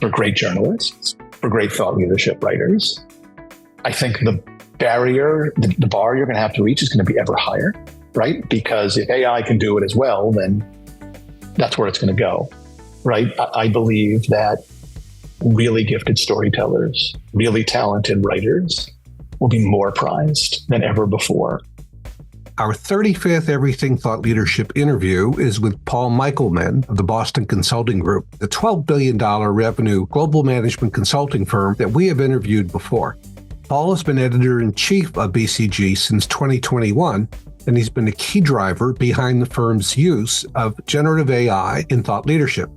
for great journalists, for great thought leadership writers. I think the barrier, the bar you're going to have to reach is going to be ever higher, right? Because if AI can do it as well, then that's where it's going to go, right? I believe that really gifted storytellers, really talented writers will be more prized than ever before. Our 35th Everything Thought Leadership interview is with Paul Michelman of the Boston Consulting Group, the $12 billion revenue global management consulting firm that we have interviewed before. Paul has been editor-in-chief of BCG since 2021, and he's been a key driver behind the firm's use of generative AI in thought leadership.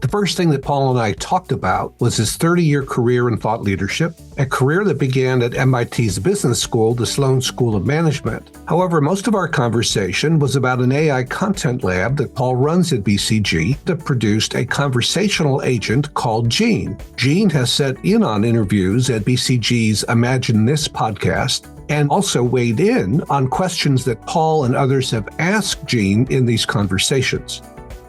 The first thing that Paul and I talked about was his 30-year career in thought leadership, a career that began at MIT's business school, the Sloan School of Management. However, most of our conversation was about an AI content lab that Paul runs at BCG that produced a conversational agent called Gene. Gene has sat in on interviews at BCG's Imagine This podcast and also weighed in on questions that Paul and others have asked Gene in these conversations.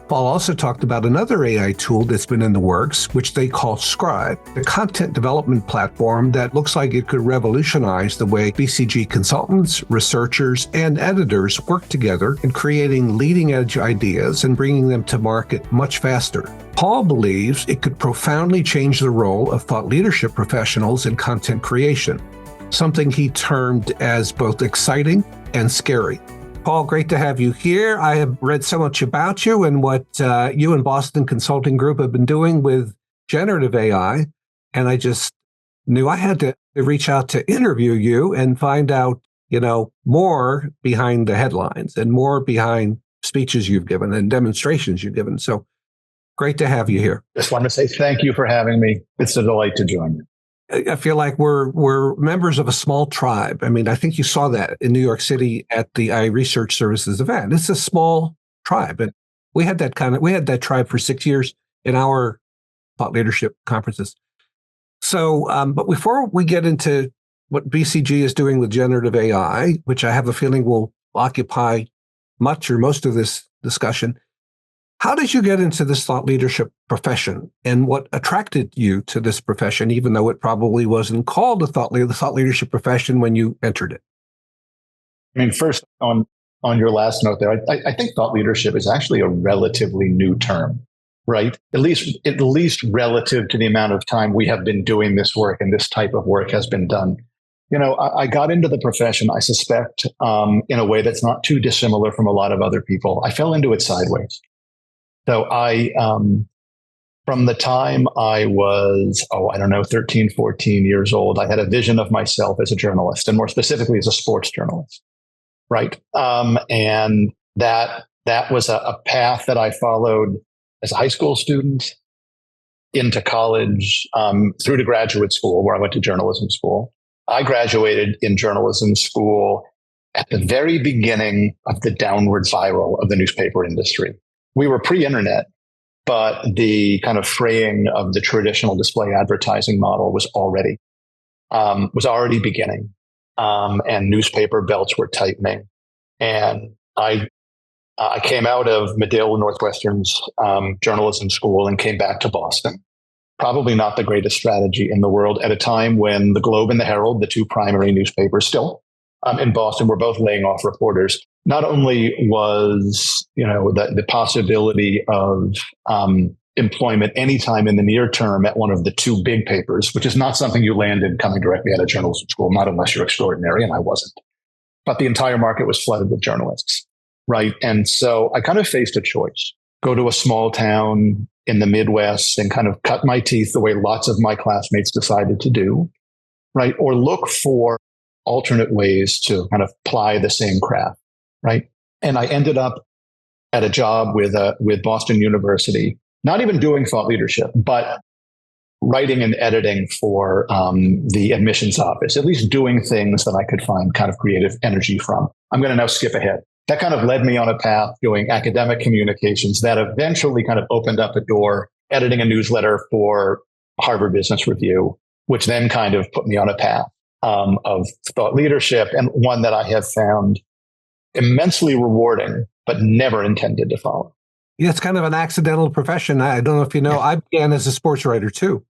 Paul also talked about another AI tool that's been in the works, which they call Scribe, the content development platform that looks like it could revolutionize the way BCG consultants, researchers, and editors work together in creating leading-edge ideas and bringing them to market much faster. Paul believes it could profoundly change the role of thought leadership professionals in content creation, something he termed as both exciting and scary. Paul, great to have you here. I have read so much about you and what you and Boston Consulting Group have been doing with generative AI, and I just knew I had to reach out to interview you and find out, more behind the headlines and more behind speeches you've given and demonstrations you've given. So great to have you here. Just want to say thank you for having me. It's a delight to join you. I feel like we're members of a small tribe. I mean, I think you saw that in New York City at the iResearch Services event. It's a small tribe, and we had that tribe for 6 years in our thought leadership conferences. So, but before we get into what BCG is doing with generative AI, which I have a feeling will occupy much or most of this discussion, how did you get into this thought leadership profession, and what attracted you to this profession, even though it probably wasn't called the thought leadership profession when you entered it? I mean, first on your last note there, I think thought leadership is actually a relatively new term, right? At least relative to the amount of time we have been doing this work and this type of work has been done. I got into the profession, I suspect, in a way that's not too dissimilar from a lot of other people. I fell into it sideways. So from the time I was, 13, 14 years old, I had a vision of myself as a journalist, and more specifically as a sports journalist, right? And that was a path that I followed as a high school student, into college, through to graduate school, where I went to journalism school. I graduated in journalism school at the very beginning of the downward spiral of the newspaper industry. We were pre-internet, but the kind of fraying of the traditional display advertising model was already beginning, and newspaper belts were tightening. And I came out of Medill Northwestern's journalism school and came back to Boston. Probably not the greatest strategy in the world at a time when the Globe and the Herald, the two primary newspapers still in Boston, were both laying off reporters. Not only was, the possibility of employment anytime in the near term at one of the two big papers, which is not something you land in coming directly out of journalism school, not unless you're extraordinary, and I wasn't. But the entire market was flooded with journalists, right? And so I kind of faced a choice: go to a small town in the Midwest and kind of cut my teeth the way lots of my classmates decided to do, right? Or look for alternate ways to kind of ply the same craft. Right. And I ended up at a job with Boston University, not even doing thought leadership, but writing and editing for the admissions office, at least doing things that I could find kind of creative energy from. I'm going to now skip ahead. That kind of led me on a path doing academic communications that eventually kind of opened up a door, editing a newsletter for Harvard Business Review, which then kind of put me on a path of thought leadership, and one that I have found immensely rewarding, but never intended to follow. Yeah, it's kind of an accidental profession. I don't know if you know, I began as a sports writer too.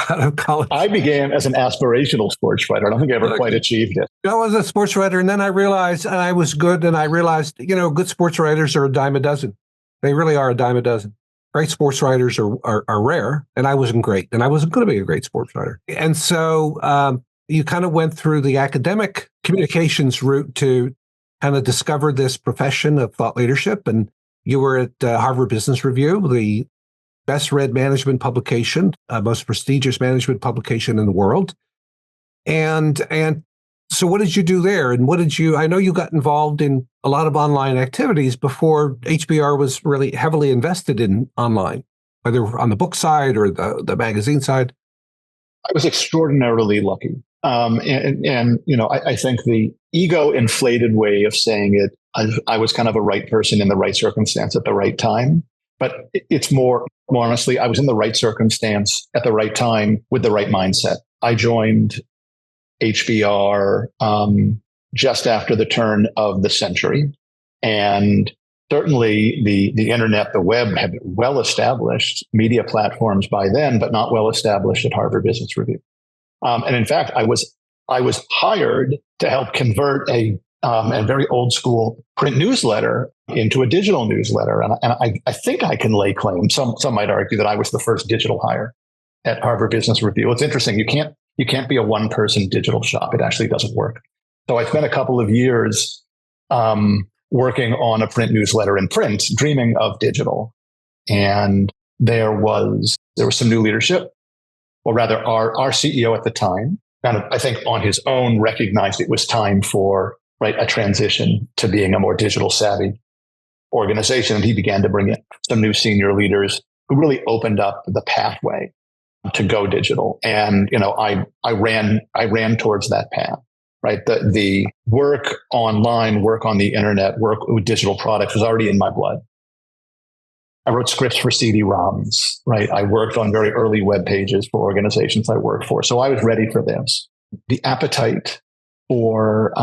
Out of college. I began as an aspirational sports writer. I don't think I ever quite achieved it. I was a sports writer, and then I realized I was good, and I realized, good sports writers are a dime a dozen. They really are a dime a dozen. Great sports writers are rare, and I wasn't great, and I wasn't going to be a great sports writer. And so you kind of went through the academic communications route to kind of discover this profession of thought leadership, and you were at Harvard Business Review, the best read management publication, most prestigious management publication in the world. And so what did you do there? And I know you got involved in a lot of online activities before HBR was really heavily invested in online, whether on the book side or the magazine side. I was extraordinarily lucky. I think the ego inflated way of saying it, I was kind of a right person in the right circumstance at the right time. But it's more honestly, I was in the right circumstance at the right time with the right mindset. I joined HBR just after the turn of the century. And certainly the internet, the web had well-established media platforms by then, but not well-established at Harvard Business Review. And in fact, I was hired to help convert a very old school print newsletter into a digital newsletter. And I think I can lay claim. Some might argue that I was the first digital hire at Harvard Business Review. It's interesting. You can't be a one-person digital shop. It actually doesn't work. So I spent a couple of years working on a print newsletter in print, dreaming of digital. And there was some new leadership, or rather our CEO at the time, kind of, I think on his own, recognized it was time for a transition to being a more digital savvy organization. And he began to bring in some new senior leaders who really opened up the pathway to go digital. And, I ran towards that path, right? The work online, work on the internet, work with digital products was already in my blood. I wrote scripts for CD-ROMs, right? I worked on very early web pages for organizations I worked for. So I was ready for this. The appetite for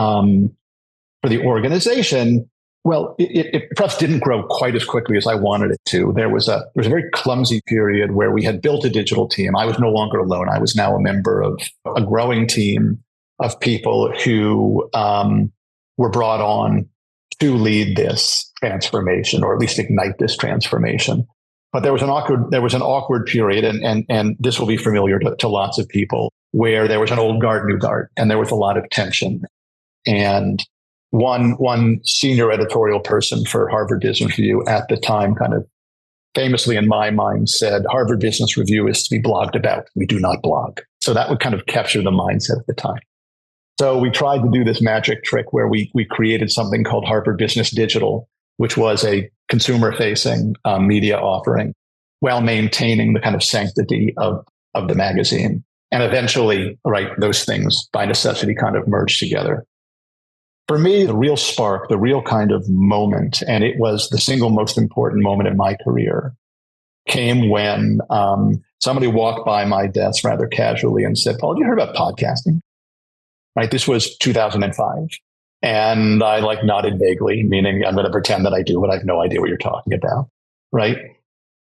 the organization, well, it perhaps didn't grow quite as quickly as I wanted it to. There was a very clumsy period where we had built a digital team. I was no longer alone. I was now a member of a growing team of people who were brought on to lead this transformation, or at least ignite this transformation. But there was an awkward period, and this will be familiar to lots of people, where there was an old guard, new guard, and there was a lot of tension. And one senior editorial person for Harvard Business Review at the time, kind of famously in my mind, said, Harvard Business Review is to be blogged about. We do not blog. So that would kind of capture the mindset at the time. So we tried to do this magic trick where we created something called Harvard Business Digital, which was a consumer-facing media offering, while maintaining the kind of sanctity of the magazine. And eventually, those things by necessity kind of merged together. For me, the real spark, the real kind of moment, and it was the single most important moment in my career, came when somebody walked by my desk rather casually and said, Paul, have you heard about podcasting? Right. This was 2005. And I nodded vaguely, meaning I'm going to pretend that I do, but I have no idea what you're talking about. Right.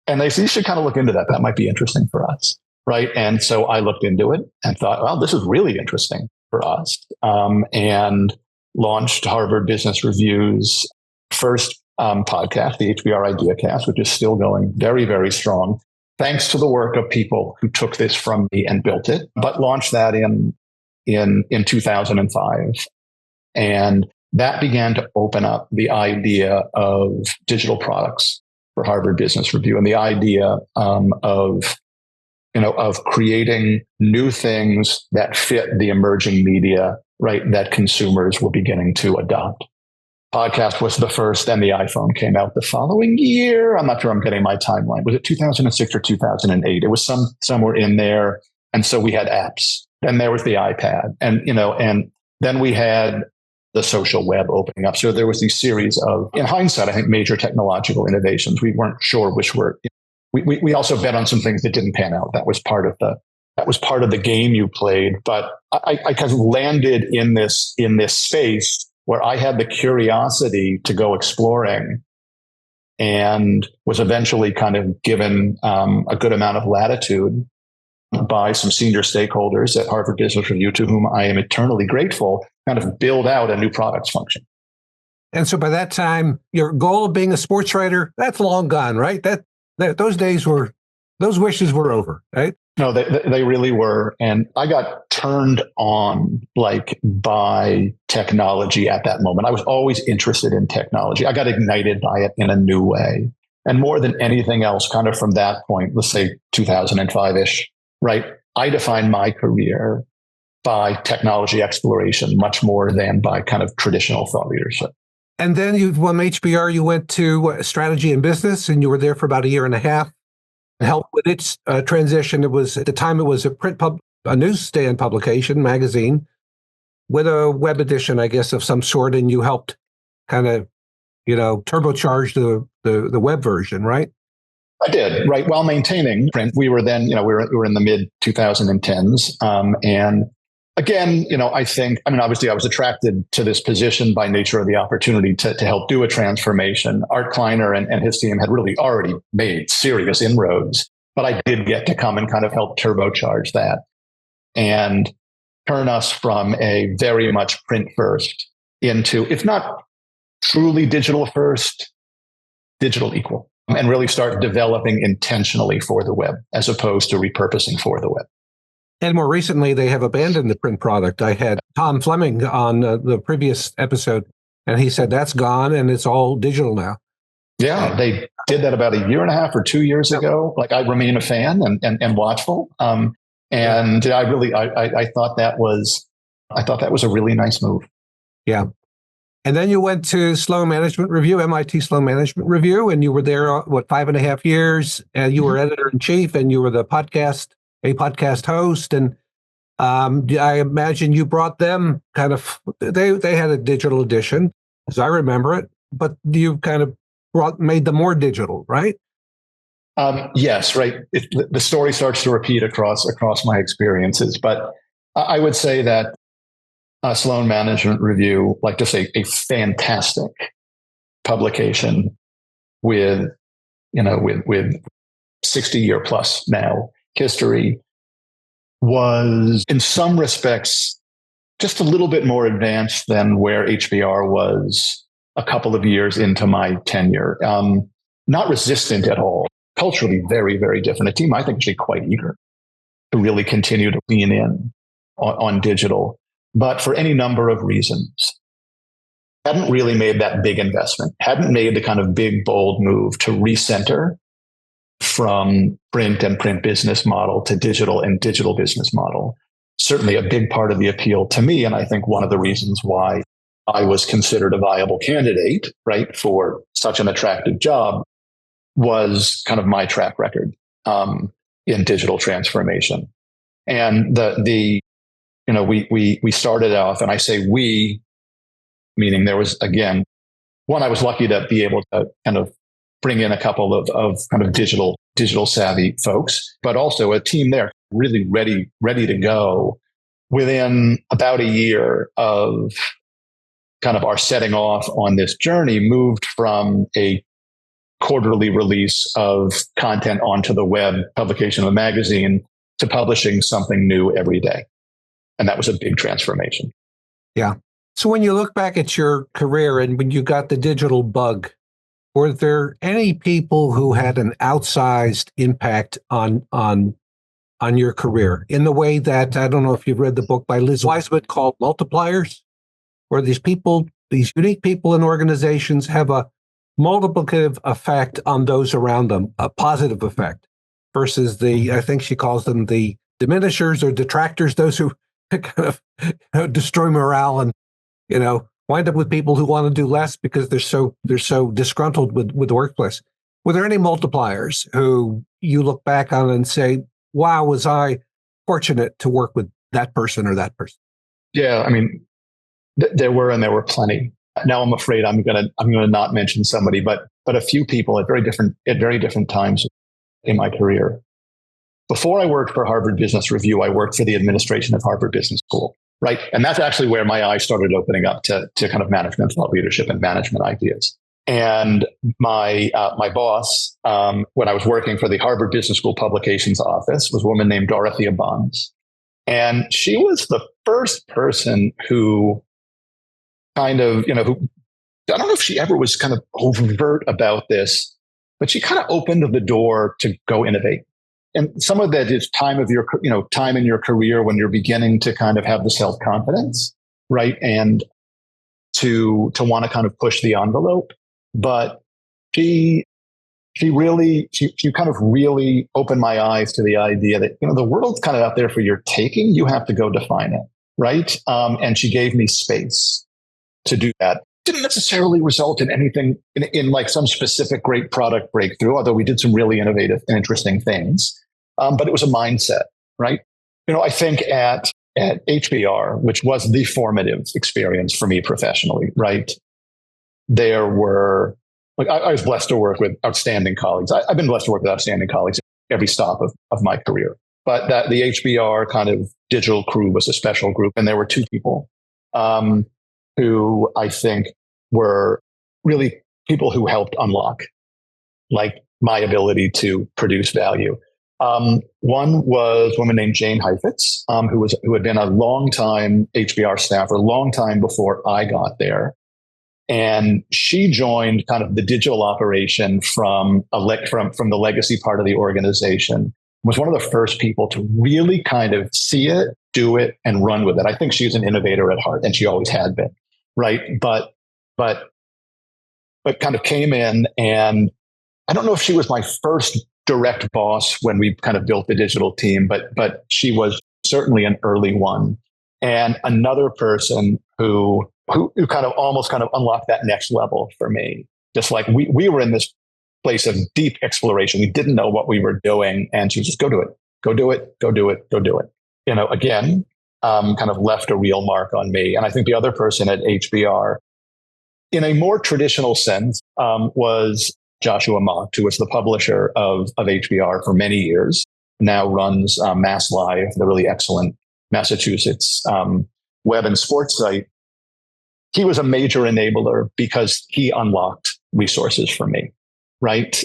And they said, you should kind of look into that. That might be interesting for us. Right. And so I looked into it and thought, well, this is really interesting for us. And launched Harvard Business Review's first podcast, the HBR IdeaCast, which is still going very, very strong, thanks to the work of people who took this from me and built it, but launched that in 2005. And that began to open up the idea of digital products for Harvard Business Review, and the idea of creating new things that fit the emerging media, that consumers were beginning to adopt. Podcast was the first, and the iPhone came out the following year. I'm not sure I'm getting my timeline. Was it 2006 or 2008? It was somewhere in there. And so we had apps. Then there was the iPad, and then we had the social web opening up. So there was these series of, in hindsight, I think, major technological innovations. We weren't sure which were. We also bet on some things that didn't pan out. That was part of the game you played. But I kind of landed in this space where I had the curiosity to go exploring and was eventually kind of given a good amount of latitude by some senior stakeholders at Harvard Business Review, to whom I am eternally grateful, kind of build out a new products function. And so by that time, your goal of being a sports writer, that's long gone, right? Those wishes were over, right? No, they really were. And I got turned on by technology at that moment. I was always interested in technology. I got ignited by it in a new way. And more than anything else, kind of from that point, let's say 2005-ish, right? I defined my career by technology exploration much more than by kind of traditional thought leadership. And then from HBR, you went to strategy and business, and you were there for about a year and a half. Helped with its transition. It was, at the time, it was a newsstand publication, magazine, with a web edition, I guess, of some sort, and you helped kind of, turbocharge the web version, right? I did, right, while maintaining print. We were then, we were in the mid 2010s, and again, obviously I was attracted to this position by nature of the opportunity to help do a transformation. Art Kleiner and his team had really already made serious inroads, but I did get to come and kind of help turbocharge that and turn us from a very much print first into, if not truly digital first, digital equal, and really start developing intentionally for the web as opposed to repurposing for the web. And more recently, they have abandoned the print product. I had Tom Fleming on the previous episode, and he said that's gone and it's all digital now. Yeah, they did that about a year and a half or 2 years ago. I remain a fan and watchful. I thought that was a really nice move. Yeah. And then you went to Sloan Management Review, MIT Sloan Management Review, and you were there, 5.5 years, and you were editor-in-chief, and you were a podcast host. And I imagine you brought them they had a digital edition, as I remember it, but you kind of made them more digital, right? Yes, right. The story starts to repeat across my experiences, but I would say that Sloan Management Review, just a fantastic publication with 60-year plus now history, was in some respects just a little bit more advanced than where HBR was a couple of years into my tenure. Not resistant at all, culturally very, very different. A team, I think, actually quite eager to really continue to lean in on digital, but for any number of reasons, hadn't really made that big investment, hadn't made the kind of big, bold move to recenter from print and print business model to digital and digital business model. Certainly a big part of the appeal to me. And I think one of the reasons why I was considered a viable candidate, right, for such an attractive job was kind of my track record in digital transformation. And we started off, and I say we, meaning there was, again, one, I was lucky to be able to kind of bring in a couple of kind of digital savvy folks, but also a team there really ready to go within about a year of kind of our setting off on this journey. Moved from a quarterly release of content onto the web, publication of a magazine, to publishing something new every day. And that was a big transformation. Yeah. So when you look back at your career and when you got the digital bug, were there any people who had an outsized impact on your career in the way that, I don't know if you've read the book by Liz Wiseman called Multipliers, where these unique people in organizations have a multiplicative effect on those around them, a positive effect, versus I think she calls them the diminishers or detractors, those who kind of destroy morale and, wind up with people who want to do less because they're so disgruntled with the workplace. Were there any multipliers who you look back on and say, wow, was I fortunate to work with that person or that person? Yeah, I mean, there were plenty. Now I'm afraid I'm gonna not mention somebody, but a few people at very different times in my career. Before I worked for Harvard Business Review, I worked for the administration of Harvard Business School, right? And that's actually where my eyes started opening up to kind of management thought leadership and management ideas. And my boss, when I was working for the Harvard Business School Publications Office, was a woman named Dorothea Bonds. And she was the first person who kind of, who, I don't know if she ever was kind of overt about this, but she kind of opened the door to go innovate. And some of that is time in your career when you're beginning to kind of have the self-confidence, right? And to want to kind of push the envelope. But she kind of really opened my eyes to the idea that, the world's kind of out there for your taking. You have to go define it, right? And she gave me space to do that. Didn't necessarily result in anything in like some specific great product breakthrough, although we did some really innovative and interesting things. But it was a mindset, right? I think at HBR, which was the formative experience for me professionally, right? There were, I was blessed to work with outstanding colleagues. I've been blessed to work with outstanding colleagues every stop of my career. But that the HBR kind of digital crew was a special group. And there were two people who I think were really people who helped unlock like my ability to produce value. One was a woman named Jane Heifetz, who had been a long time HBR staffer, a long time before I got there. And she joined kind of the digital operation from the legacy part of the organization, was one of the first people to really kind of see it, do it, and run with it. I think she's an innovator at heart, and she always had been, right? But kind of came in, and I don't know if she was my first direct boss when we kind of built the digital team, but she was certainly an early one. And another person who kind of almost kind of unlocked that next level for me. Just like we were in this place of deep exploration. We didn't know what we were doing. And she was just, go do it, go do it, go do it, go do it. Again, kind of left a real mark on me. And I think the other person at HBR, in a more traditional sense, was Joshua Mock, who was the publisher of HBR for many years, now runs Mass Live, the really excellent Massachusetts web and sports site. He was a major enabler because he unlocked resources for me, right?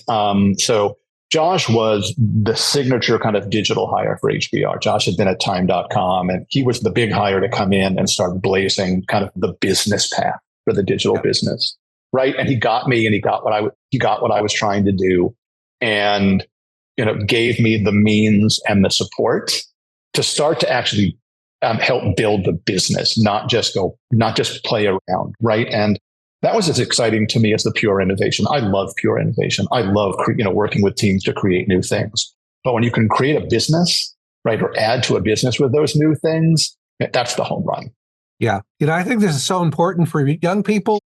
So Josh was the signature kind of digital hire for HBR. Josh had been at time.com, and he was the big hire to come in and start blazing kind of the business path for the digital business, right? And he got me, and he got what I was trying to do, and gave me the means and the support to start to actually help build the business, not just play around, right? And that was as exciting to me as the pure innovation. I love pure innovation. I love working with teams to create new things. But when you can create a business, right, or add to a business with those new things, that's the home run. Yeah, I think this is so important for young people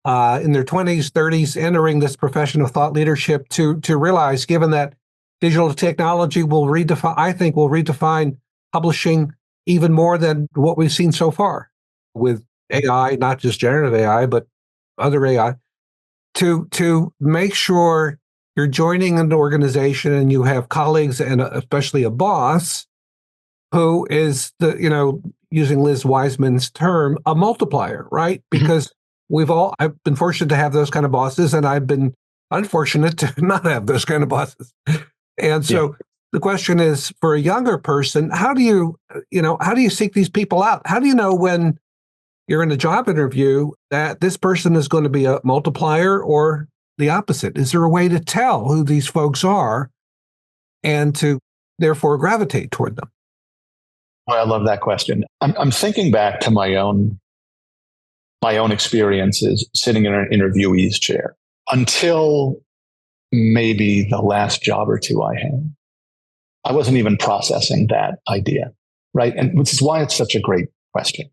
in their 20s, 30s, entering this profession of thought leadership to realize, given that digital technology will redefine publishing even more than what we've seen so far with AI, not just generative AI, but other AI, to make sure you're joining an organization and you have colleagues and especially a boss who is using Liz Wiseman's term, a multiplier, right? Because I've been fortunate to have those kind of bosses, and I've been unfortunate to not have those kind of bosses. And so the question is, for a younger person, how do you seek these people out? How do you know when you're in a job interview that this person is going to be a multiplier or the opposite? Is there a way to tell who these folks are and to therefore gravitate toward them? Well, I love that question. I'm thinking back to my own experiences sitting in an interviewee's chair until maybe the last job or two I had. I wasn't even processing that idea, right? And which is why it's such a great question.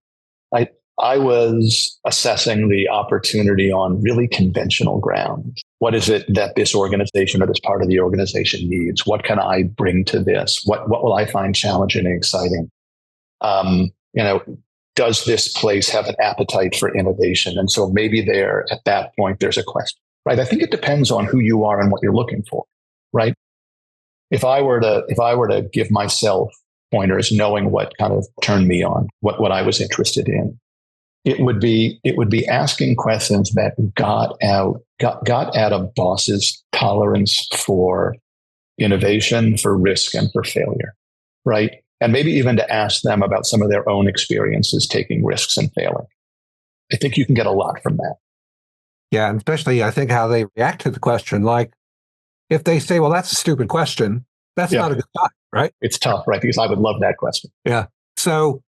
I was assessing the opportunity on really conventional ground. What is it that this organization or this part of the organization needs? What can I bring to this? What will I find challenging and exciting? Does this place have an appetite for innovation? And so maybe at that point, there's a question, right? I think it depends on who you are and what you're looking for, right? If I were to give myself pointers, knowing what kind of turned me on, what I was interested in, it would be asking questions that got at a boss's tolerance for innovation, for risk, and for failure, right? And maybe even to ask them about some of their own experiences taking risks and failing. I think you can get a lot from that. Yeah, and especially I think how they react to the question. Like if they say, well, that's a stupid question, that's not a good time, right? It's tough, right? Because I would love that question. Yeah. So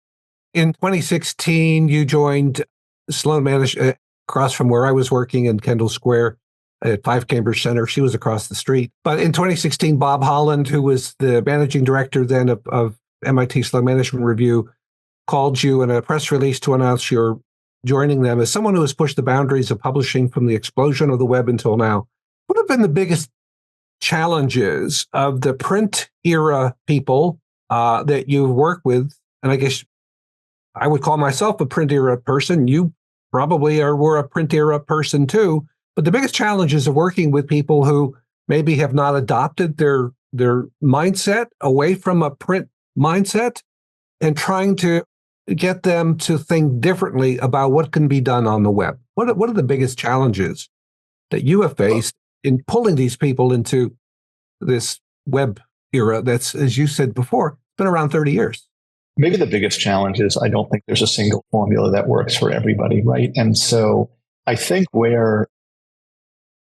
in 2016, you joined Sloan Management across from where I was working in Kendall Square at 5 Cambridge Center. She was across the street. But in 2016, Bob Holland, who was the managing director then of MIT Sloan Management Review, called you in a press release to announce you're joining them as someone who has pushed the boundaries of publishing from the explosion of the web until now. What have been the biggest challenges of the print era people that you've worked with? And I guess I would call myself a print era person. You probably were a print era person too. But the biggest challenges of working with people who maybe have not adopted their mindset away from a print mindset and trying to get them to think differently about what can be done on the web. What are the biggest challenges that you have faced in pulling these people into this web era that's, as you said before, been around 30 years? Maybe the biggest challenge is I don't think there's a single formula that works for everybody, right? And so I think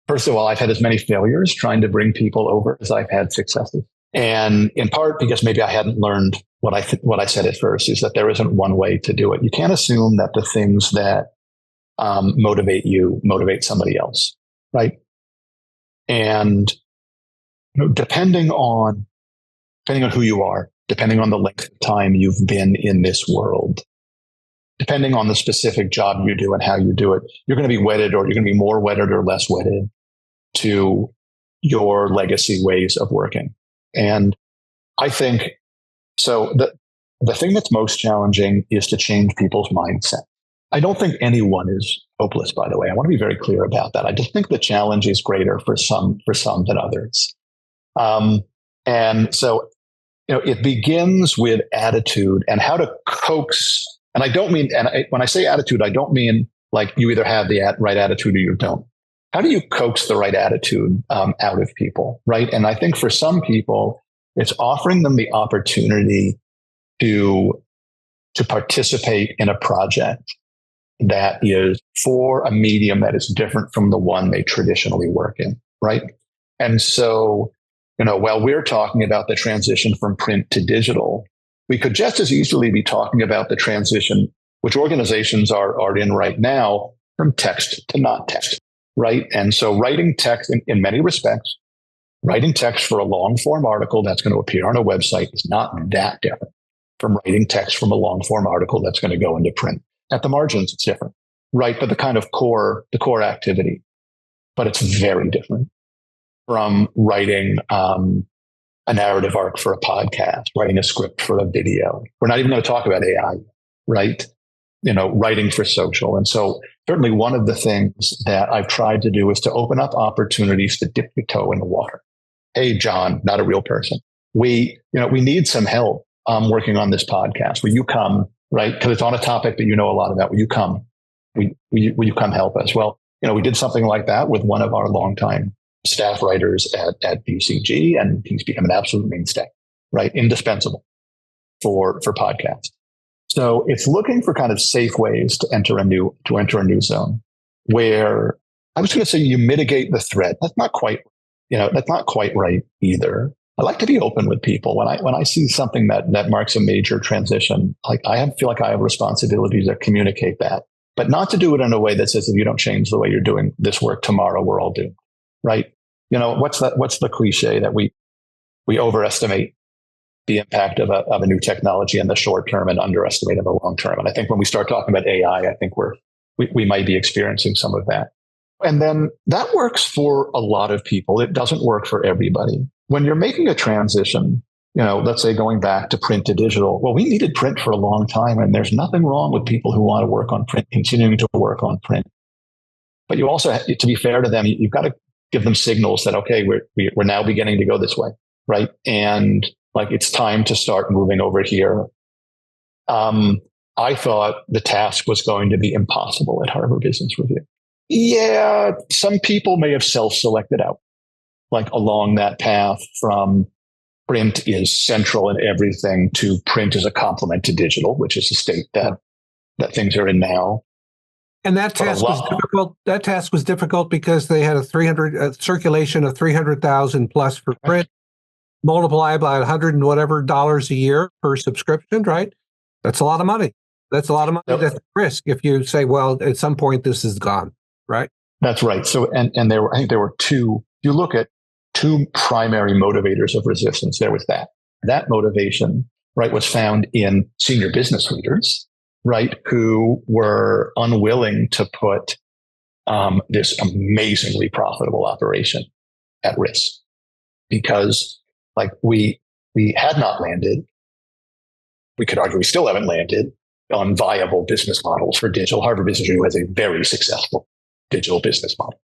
first of all, I've had as many failures trying to bring people over as I've had successes. And in part because maybe I hadn't learned what I said at first, is that there isn't one way to do it. You can't assume that the things that motivate you motivate somebody else, right? And depending on who you are, depending on the length of time you've been in this world, depending on the specific job you do and how you do it, you're going to be wedded, or you're going to be more wedded or less wedded to your legacy ways of working. And I think so. The thing that's most challenging is to change people's mindset. I don't think anyone is hopeless, by the way. I want to be very clear about that. I just think the challenge is greater for some than others. And so, it begins with attitude and how to coax. And I don't mean, when I say attitude, I don't mean like you either have the right attitude or you don't. How do you coax the right attitude out of people, right? And I think for some people, it's offering them the opportunity to participate in a project that is for a medium that is different from the one they traditionally work in, right? And so, while we're talking about the transition from print to digital, we could just as easily be talking about the transition, which organizations are in right now, from text to not text, right? And so writing text in many respects, writing text for a long form article that's going to appear on a website is not that different from writing text from a long form article that's going to go into print. At the margins, it's different, right? But the kind of core activity, but it's very different from writing a narrative arc for a podcast, writing a script for a video. We're not even going to talk about AI, right? Writing for social. And so certainly one of the things that I've tried to do is to open up opportunities to dip your toe in the water. Hey, John, not a real person. We need some help working on this podcast. Will you come, right? Because it's on a topic that you know a lot about. Will you come? Will you come help us? Well, we did something like that with one of our longtime staff writers at BCG, and he's become an absolute mainstay, right? Indispensable for podcasts. So it's looking for kind of safe ways to enter a new zone where I was going to say you mitigate the threat. That's not quite right either. I like to be open with people when I see something that marks a major transition. Like feel like I have responsibility to communicate that, but not to do it in a way that says if you don't change the way you're doing this work tomorrow, we're all doomed, right? What's the cliche that we overestimate the impact of a new technology in the short term and underestimate in the long term. And I think when we start talking about AI, I think we might be experiencing some of that. And then that works for a lot of people. It doesn't work for everybody. When you're making a transition, let's say going back to print to digital, well, we needed print for a long time, and there's nothing wrong with people who want to work on print, continuing to work on print. But you also, to be fair to them, you've got to give them signals that, okay, we're now beginning to go this way, right? And like, it's time to start moving over here. I thought the task was going to be impossible at Harvard Business Review. Yeah, some people may have self-selected out, like along that path from print is central in everything to print as a complement to digital, which is the state that things are in now. And that task was difficult. That task was difficult because they had a circulation of 300,000 plus for print, multiply by 100 and whatever dollars a year per subscription, right? That's a lot of money. That's a lot of money. Yep. That's risk if you say, well, at some point this is gone, right? That's right. So, and I think there were two. You look at two primary motivators of resistance. There was that motivation, right, was found in senior business leaders, right, who were unwilling to put this amazingly profitable operation at risk because, like, we had not landed. We could argue we still haven't landed on viable business models for digital. Harvard Business Review has a very successful digital business model.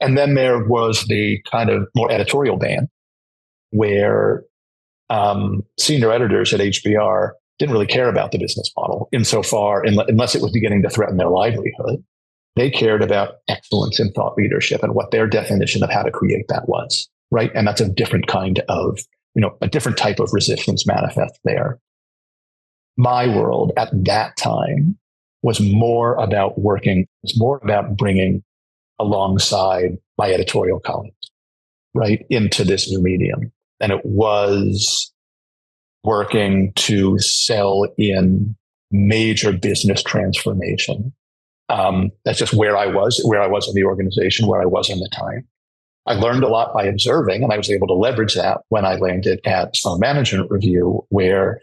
And then there was the kind of more editorial band where senior editors at HBR didn't really care about the business model insofar, unless it was beginning to threaten their livelihood. They cared about excellence in thought leadership and what their definition of how to create that was, right? And that's a different kind of, a different type of resistance manifest there. My world at that time was more about bringing alongside my editorial colleagues, right, into this new medium. And it was working to sell in major business transformation. That's just where I was in the organization, where I was in the time. I learned a lot by observing, and I was able to leverage that when I landed at Sloan Management Review, where,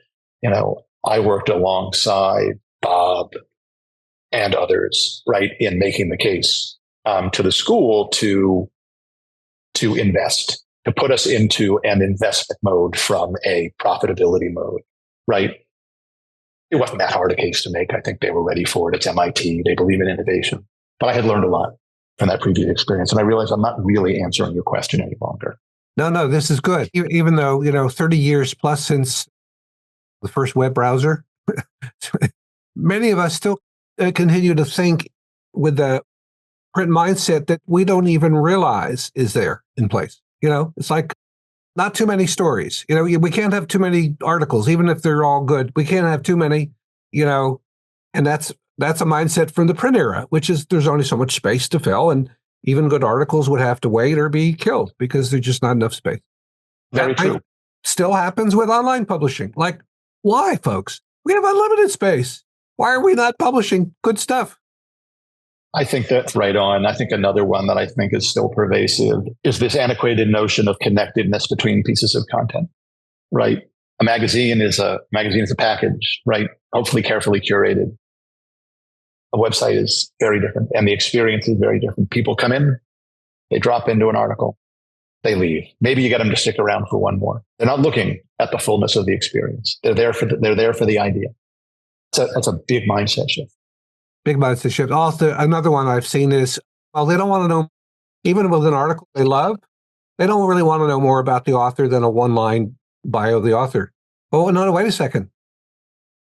I worked alongside Bob and others, right, in making the case to the school to invest, to put us into an investment mode from a profitability mode, right? It wasn't that hard a case to make. I think they were ready for it. It's MIT. They believe in innovation. But I had learned a lot from that previous experience. And I realized I'm not really answering your question any longer. No, this is good. Even though, 30 years plus since the first web browser, many of us still continue to think with the print mindset that we don't even realize is there in place. It's like not too many stories. We can't have too many articles, even if they're all good. We can't have too many, and that's a mindset from the print era, which is there's only so much space to fill, and even good articles would have to wait or be killed because there's just not enough space. Very true. Still happens with online publishing. Like, why, folks? We have unlimited space. Why are we not publishing good stuff? I think that's right on. I think another one that I think is still pervasive is this antiquated notion of connectedness between pieces of content, right? A magazine is a package, right? Hopefully carefully curated. A website is very different, and the experience is very different. People come in, they drop into an article, they leave. Maybe you get them to stick around for one more. They're not looking at the fullness of the experience. They're there for the idea. That's a big mindset shift. Big mindset shift. Also, another one I've seen is, they don't want to know, even with an article they love, they don't really want to know more about the author than a one-line bio of the author. Oh, no, wait a second.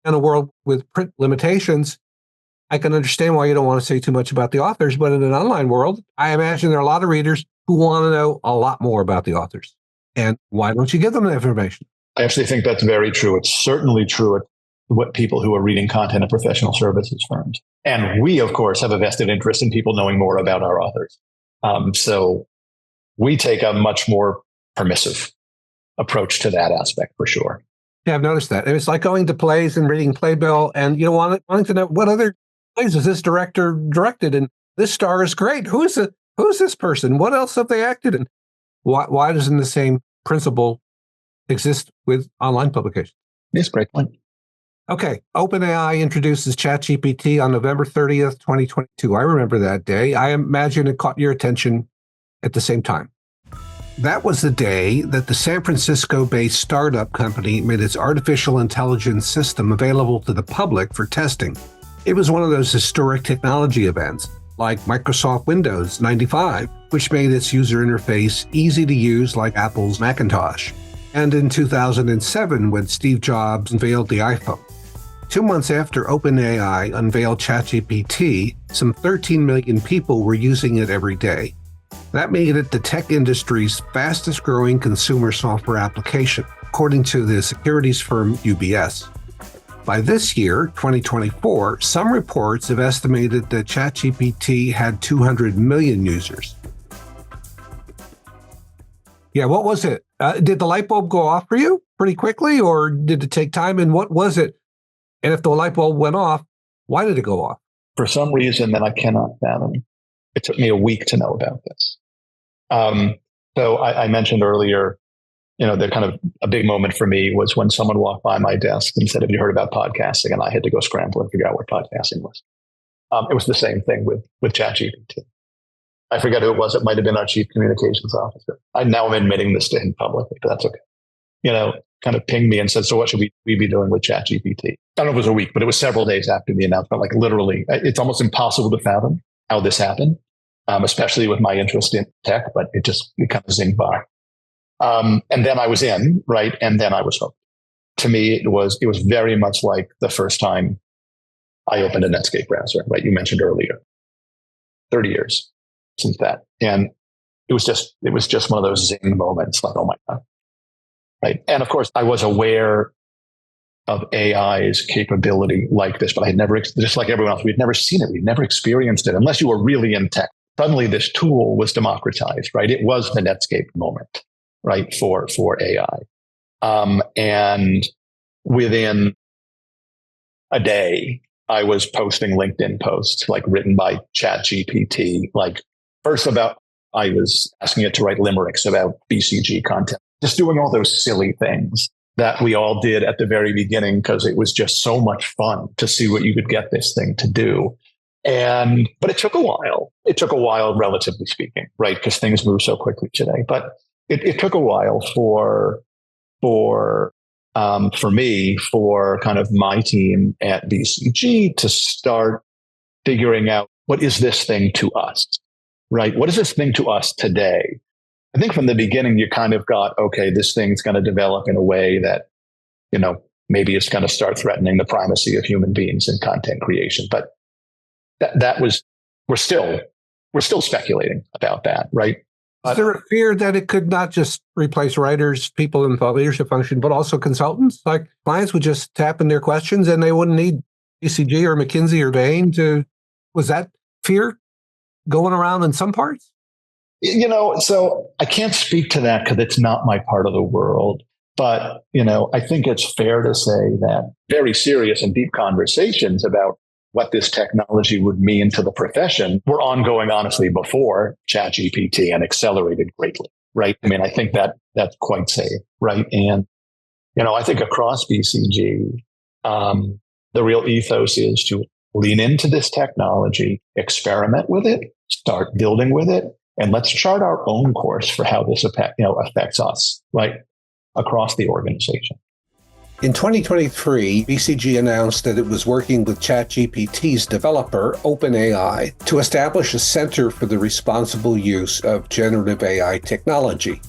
In a world with print limitations, I can understand why you don't want to say too much about the authors, but in an online world, I imagine there are a lot of readers who want to know a lot more about the authors. And why don't you give them the information? I actually think that's very true. It's certainly true at what people who are reading content at professional services firms. And we, of course, have a vested interest in people knowing more about our authors. So we take a much more permissive approach to that aspect for sure. Yeah, I've noticed that. It's like going to plays and reading playbill and wanting to know what other plays has this director directed, and this star is great. Who's this person? What else have they acted in? Why doesn't the same principle exist with online publications? Yes, great point. Okay, OpenAI introduces ChatGPT on November 30th, 2022. I remember that day. I imagine it caught your attention at the same time. That was the day that the San Francisco-based startup company made its artificial intelligence system available to the public for testing. It was one of those historic technology events, like Microsoft Windows 95, which made its user interface easy to use like Apple's Macintosh, and in 2007 when Steve Jobs unveiled the iPhone. 2 months after OpenAI unveiled ChatGPT, some 13 million people were using it every day. That made it the tech industry's fastest growing consumer software application, according to the securities firm UBS. By this year, 2024, some reports have estimated that ChatGPT had 200 million users. Yeah, what was it? Did the light bulb go off for you pretty quickly, or did it take time? And what was it? And if the light bulb went off, why did it go off? For some reason that I cannot fathom, it took me a week to know about this. So I mentioned earlier, the kind of a big moment for me was when someone walked by my desk and said, "Have you heard about podcasting?" And I had to go scramble and figure out what podcasting was. It was the same thing with ChatGPT. I forget who it was. It might have been our chief communications officer. I now am admitting this to him publicly, but that's okay. Kind of pinged me and said, "So what should we be doing with ChatGPT?" I don't know if it was a week, but it was several days after the announcement. Like literally, it's almost impossible to fathom how this happened, especially with my interest in tech, but it kind of zinged by. And then I was in, right? And then I was hooked. To me, it was very much like the first time I opened a Netscape browser, right? You mentioned earlier, 30 years since that. And it was just one of those zing moments, like, oh my God. Right. And of course, I was aware of AI's capability like this, but I had never, just like everyone else, we'd never seen it. We'd never experienced it unless you were really in tech. Suddenly this tool was democratized, right? It was the Netscape moment, right? For AI. And within a day, I was posting LinkedIn posts, like written by ChatGPT, like first I was asking it to write limericks about BCG content. Just doing all those silly things that we all did at the very beginning because it was just so much fun to see what you could get this thing to do. But it took a while. It took a while, relatively speaking, right? Because things move so quickly today. But it took a while for me, for kind of my team at BCG to start figuring out, what is this thing to us, right? What is this thing to us today? I think from the beginning, you kind of got, okay, this thing's going to develop in a way that, maybe it's going to start threatening the primacy of human beings in content creation. But we're still speculating about that, right? Is there a fear that it could not just replace writers, people in thought leadership function, but also consultants? Like clients would just tap in their questions and they wouldn't need BCG or McKinsey or Bain was that fear going around in some parts? So I can't speak to that because it's not my part of the world. But, I think it's fair to say that very serious and deep conversations about what this technology would mean to the profession were ongoing, honestly, before ChatGPT and accelerated greatly, right? I mean, I think that's quite safe, right? And, I think across BCG, the real ethos is to lean into this technology, experiment with it, start building with it, and let's chart our own course for how this affects us, right, across the organization. In 2023, BCG announced that it was working with ChatGPT's developer, OpenAI, to establish a Center for the Responsible Use of Generative AI Technology.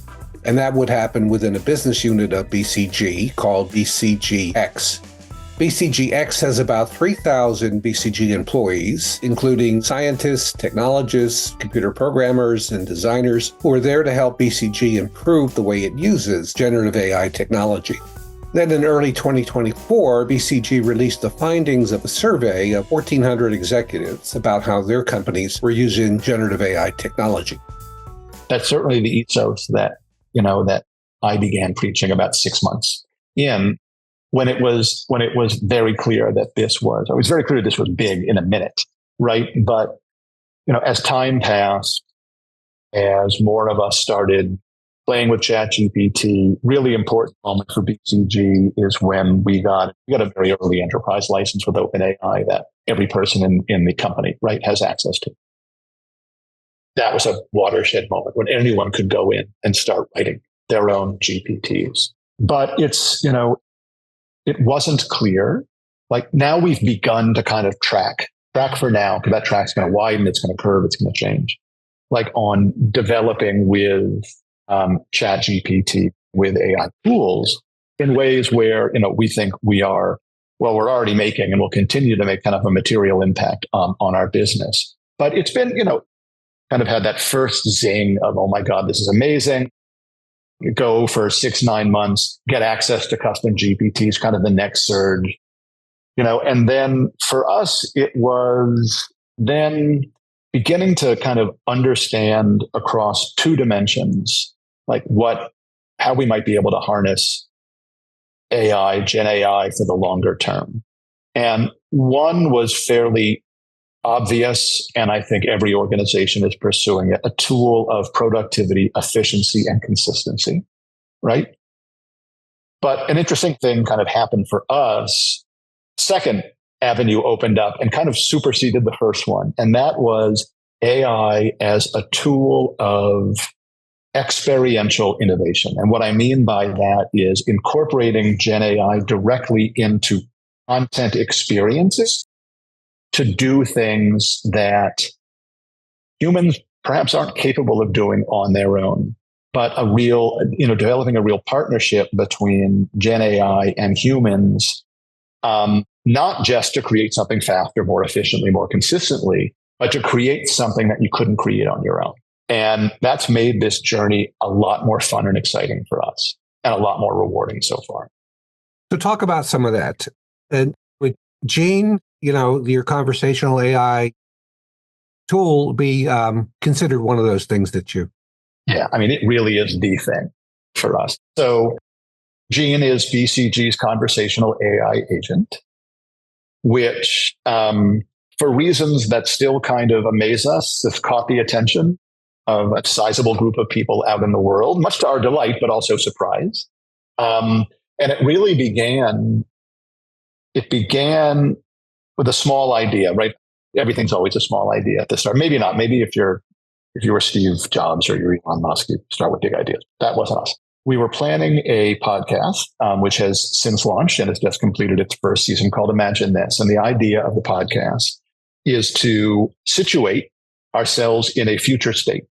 And that would happen within a business unit of BCG called BCGX. BCGX has about 3,000 BCG employees, including scientists, technologists, computer programmers, and designers who are there to help BCG improve the way it uses generative AI technology. Then in early 2024, BCG released the findings of a survey of 1,400 executives about how their companies were using generative AI technology. That's certainly the ethos that I began preaching about 6 months in. When it was very clear that this was big in a minute, right? But, as time passed, as more of us started playing with ChatGPT, really important moment for BCG is when we got a very early enterprise license with OpenAI that every person in the company, right, has access to. That was a watershed moment when anyone could go in and start writing their own GPTs. But it wasn't clear. Like now we've begun to kind of track for now, because that track's going to widen, it's going to curve, it's going to change. Like on developing with ChatGPT with AI tools in ways where, we think we are well, we're already making and will continue to make kind of a material impact on our business. But it's been, kind of had that first zing of, oh my God, this is amazing. You go for 6-9 months, get access to custom GPTs, kind of the next surge, and then for us, it was then beginning to kind of understand across 2 dimensions, like how we might be able to harness AI, Gen AI for the longer term. And one was fairly obvious, and I think every organization is pursuing it, a tool of productivity, efficiency, and consistency, right? But an interesting thing kind of happened for us. Second avenue opened up and kind of superseded the first one, and that was AI as a tool of experiential innovation. And what I mean by that is incorporating Gen AI directly into content experiences to do things that humans perhaps aren't capable of doing on their own, but developing a real partnership between Gen AI and humans, not just to create something faster, more efficiently, more consistently, but to create something that you couldn't create on your own. And that's made this journey a lot more fun and exciting for us and a lot more rewarding so far. So talk about some of that. And with Gene, your conversational AI tool be considered one of those things that you... Yeah, I mean, it really is the thing for us. So Gene is BCG's conversational AI agent, which for reasons that still kind of amaze us, has caught the attention of a sizable group of people out in the world, much to our delight, but also surprise. And it really began with a small idea, right? Everything's always a small idea at the start. Maybe not. Maybe if you were Steve Jobs or you're Elon Musk, you start with big ideas. That wasn't us. We were planning a podcast, which has since launched and has just completed its first season, called Imagine This. And the idea of the podcast is to situate ourselves in a future state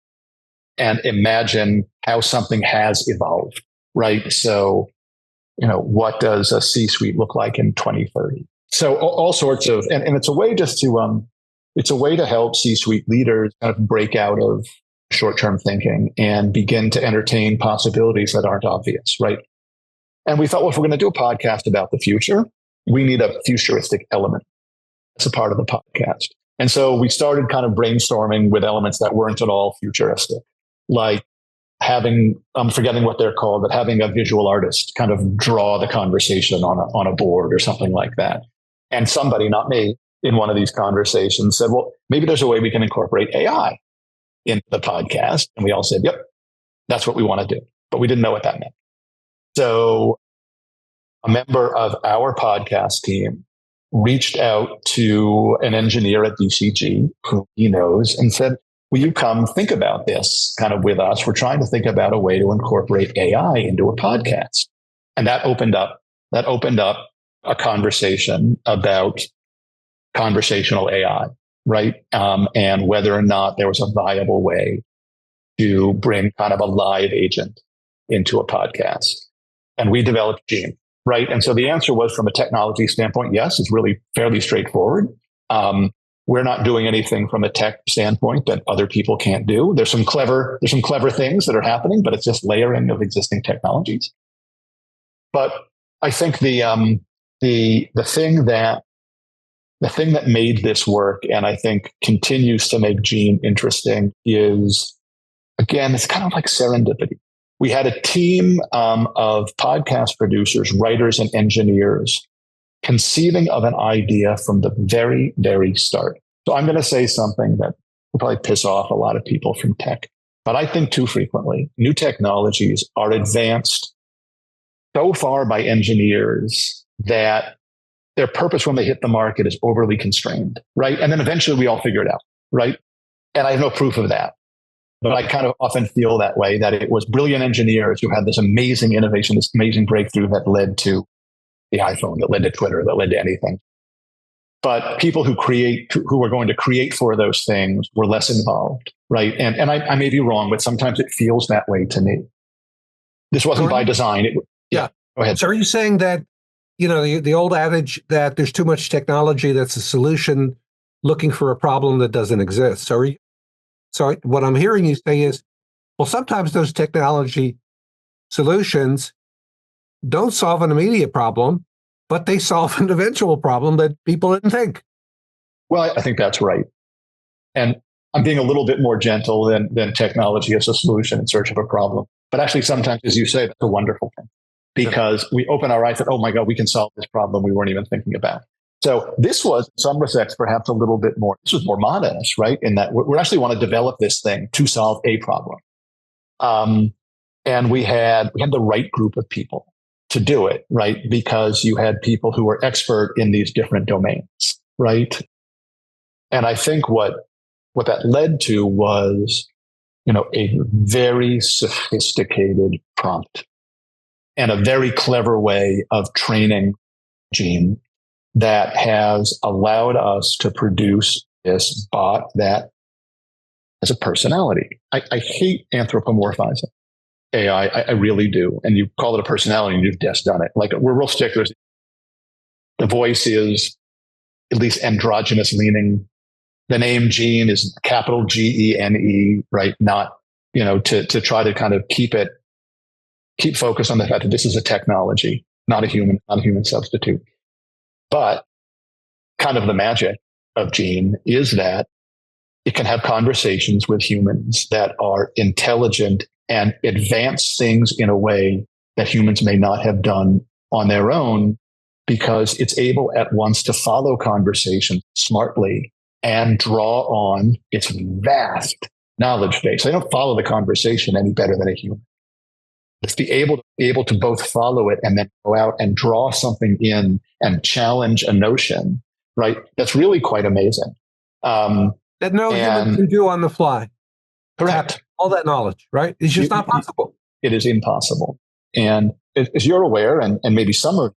and imagine how something has evolved, right? So, what does a C-suite look like in 2030? So all sorts of, and it's a way it's a way to help C-suite leaders kind of break out of short-term thinking and begin to entertain possibilities that aren't obvious, right? And we thought, well, if we're going to do a podcast about the future, we need a futuristic element. That's a part of the podcast. And so we started kind of brainstorming with elements that weren't at all futuristic, like I'm forgetting what they're called, but having a visual artist kind of draw the conversation on a board or something like that. And somebody, not me, in one of these conversations said, well, maybe there's a way we can incorporate AI in the podcast. And we all said, yep, that's what we want to do. But we didn't know what that meant. So a member of our podcast team reached out to an engineer at BCG who he knows and said, will you come think about this kind of with us? We're trying to think about a way to incorporate AI into a podcast. And that opened up a conversation about conversational AI, right? And whether or not there was a viable way to bring kind of a live agent into a podcast. And we developed Gene, right? And so the answer was, from a technology standpoint, yes, it's really fairly straightforward. We're not doing anything from a tech standpoint that other people can't do. There's some clever things that are happening, but it's just layering of existing technologies. But I think the thing that made this work, and I think continues to make Gene interesting, is, again, it's kind of like serendipity. We had a team of podcast producers, writers, and engineers conceiving of an idea from the very, very start. So I'm going to say something that will probably piss off a lot of people from tech, but I think too frequently new technologies are advanced so far by engineers that their purpose when they hit the market is overly constrained, right? And then eventually we all figure it out, right? And I have no proof of that. But I kind of often feel that way, that it was brilliant engineers who had this amazing innovation, this amazing breakthrough that led to the iPhone, that led to Twitter, that led to anything. But people who are going to create for those things were less involved, right? And I may be wrong, but sometimes it feels that way to me. This wasn't by design. Yeah. Go ahead. So are you saying that the old adage that there's too much technology that's a solution looking for a problem that doesn't exist. So what I'm hearing you say is, well, sometimes those technology solutions don't solve an immediate problem, but they solve an eventual problem that people didn't think. Well, I think that's right. And I'm being a little bit more gentle than technology as a solution in search of a problem. But actually, sometimes, as you say, that's a wonderful thing, because we open our eyes and, oh my God, we can solve this problem we weren't even thinking about. So this was, in some respects, perhaps a little bit more, this was more modest, right? In that we actually want to develop this thing to solve a problem. And we had the right group of people to do it, right? Because you had people who were expert in these different domains, right? And I think what that led to was, a very sophisticated prompt and a very clever way of training Gene that has allowed us to produce this bot that has a personality. I hate anthropomorphizing AI. I really do. And you call it a personality and you've just done it. Like, we're real sticklers. The voice is at least androgynous leaning. The name Gene is capital Gene, right? Not, to try to kind of keep focus on the fact that this is a technology, not a human substitute. But kind of the magic of Gene is that it can have conversations with humans that are intelligent and advance things in a way that humans may not have done on their own, because it's able at once to follow conversation smartly and draw on its vast knowledge base. They don't follow the conversation any better than a human. It's be able to both follow it and then go out and draw something in and challenge a notion, right? That's really quite amazing. That no human can do on the fly. Correct. All that knowledge, right? It's just not possible. It is impossible. And as you're aware, and maybe some of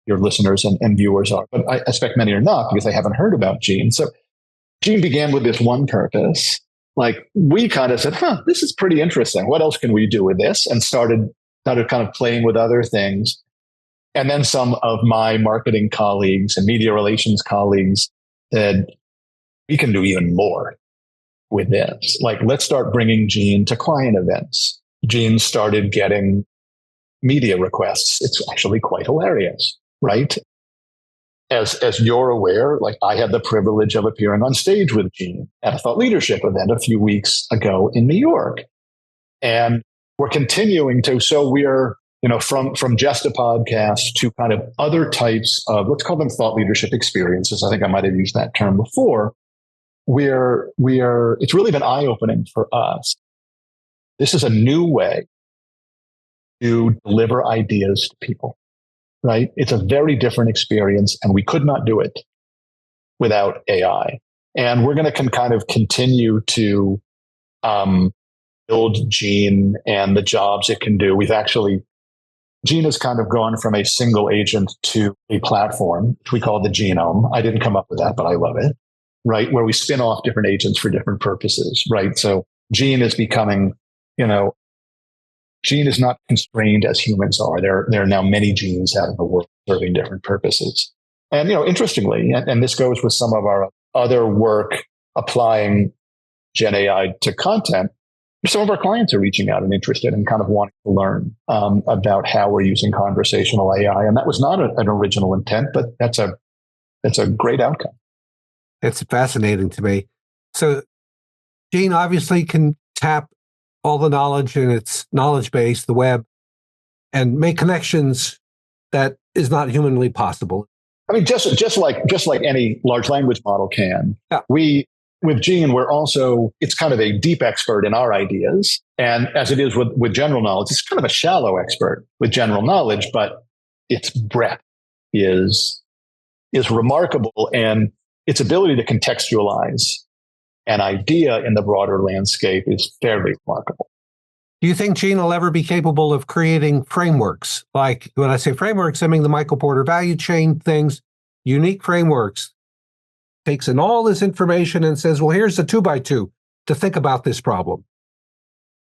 your listeners and viewers are, but I expect many are not because they haven't heard about Gene. So Gene began with this one purpose. Like, we kind of said, this is pretty interesting. What else can we do with this? And started kind of playing with other things. And then some of my marketing colleagues and media relations colleagues said, we can do even more with this. Like, let's start bringing Gene to client events. Gene started getting media requests. It's actually quite hilarious, right? As you're aware, like, I had the privilege of appearing on stage with Gene at a thought leadership event a few weeks ago in New York. And we're continuing to, so we're, from just a podcast to kind of other types of, let's call them thought leadership experiences. I think I might have used that term before. It's really been eye-opening for us. This is a new way to deliver ideas to people, right? It's a very different experience, and we could not do it without AI. And we're going to kind of continue to build Gene and the jobs it can do. Gene has kind of gone from a single agent to a platform, which we call the genome. I didn't come up with that, but I love it, right? Where we spin off different agents for different purposes, right? So Gene is becoming, Gene is not constrained as humans are. There are now many genes out in the world serving different purposes. And, interestingly, and this goes with some of our other work applying Gen AI to content, some of our clients are reaching out and interested and kind of wanting to learn about how we're using conversational AI. And that was not an original intent, but that's a great outcome. It's fascinating to me. So Gene obviously can tap all the knowledge in its knowledge base, the web, and make connections that is not humanly possible. I mean, just like any large language model can. Yeah. With Gene, it's kind of a deep expert in our ideas. And as it is with general knowledge, it's kind of a shallow expert with general knowledge, but its breadth is remarkable. And its ability to contextualize an idea in the broader landscape is fairly remarkable. Do you think Gene will ever be capable of creating frameworks? Like, when I say frameworks, I mean the Michael Porter value chain things, unique frameworks. Takes in all this information and says, well, here's a 2x2 to think about this problem,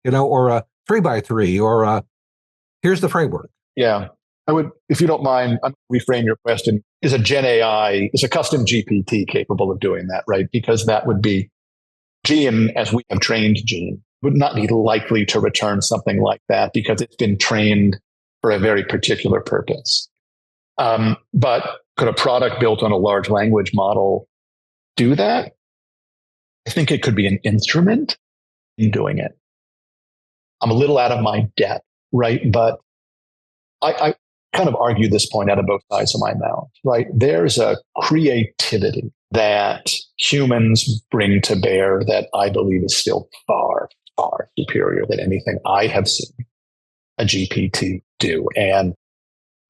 or a 3x3, or here's the framework. Yeah. I would, if you don't mind, reframe your question. Is a Gen AI, is a custom GPT capable of doing that, right? Because that would be Gene, as we have trained Gene, would not be likely to return something like that because it's been trained for a very particular purpose. But could a product built on a large language model do that? I think it could be an instrument in doing it. I'm a little out of my depth, right? But I kind of argue this point out of both sides of my mouth, right? There's a creativity that humans bring to bear that I believe is still far, far superior than anything I have seen a GPT do. And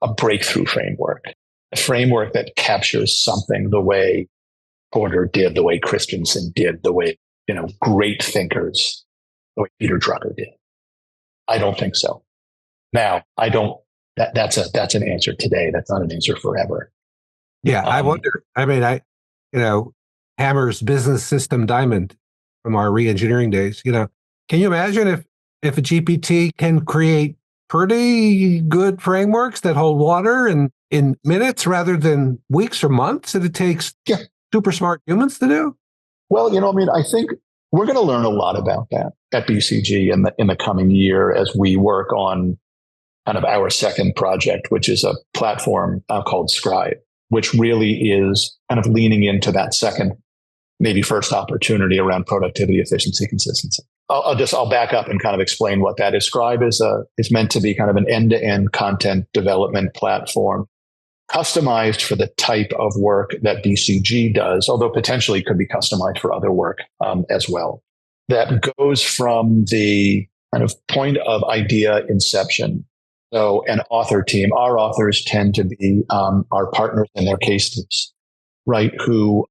a breakthrough framework, a framework that captures something the way Porter did, the way Christensen did, the way, great thinkers, the way Peter Drucker did. I don't think so. Now, that's an answer today. That's not an answer forever. Yeah, I wonder. I mean, Hammer's business system diamond from our re-engineering days. Can you imagine if a GPT can create pretty good frameworks that hold water and in minutes rather than weeks or months that it takes super smart humans to do? Well, I think we're going to learn a lot about that at BCG in the coming year as we work on kind of our second project, which is a platform called Scribe, which really is kind of leaning into that second, maybe first opportunity around productivity, efficiency, consistency. I'll back up and kind of explain what that is. Scribe is meant to be kind of an end-to-end content development platform customized for the type of work that BCG does, although potentially could be customized for other work as well. That goes from the kind of point of idea inception. So an author team, our authors tend to be our partners in their cases, right? Who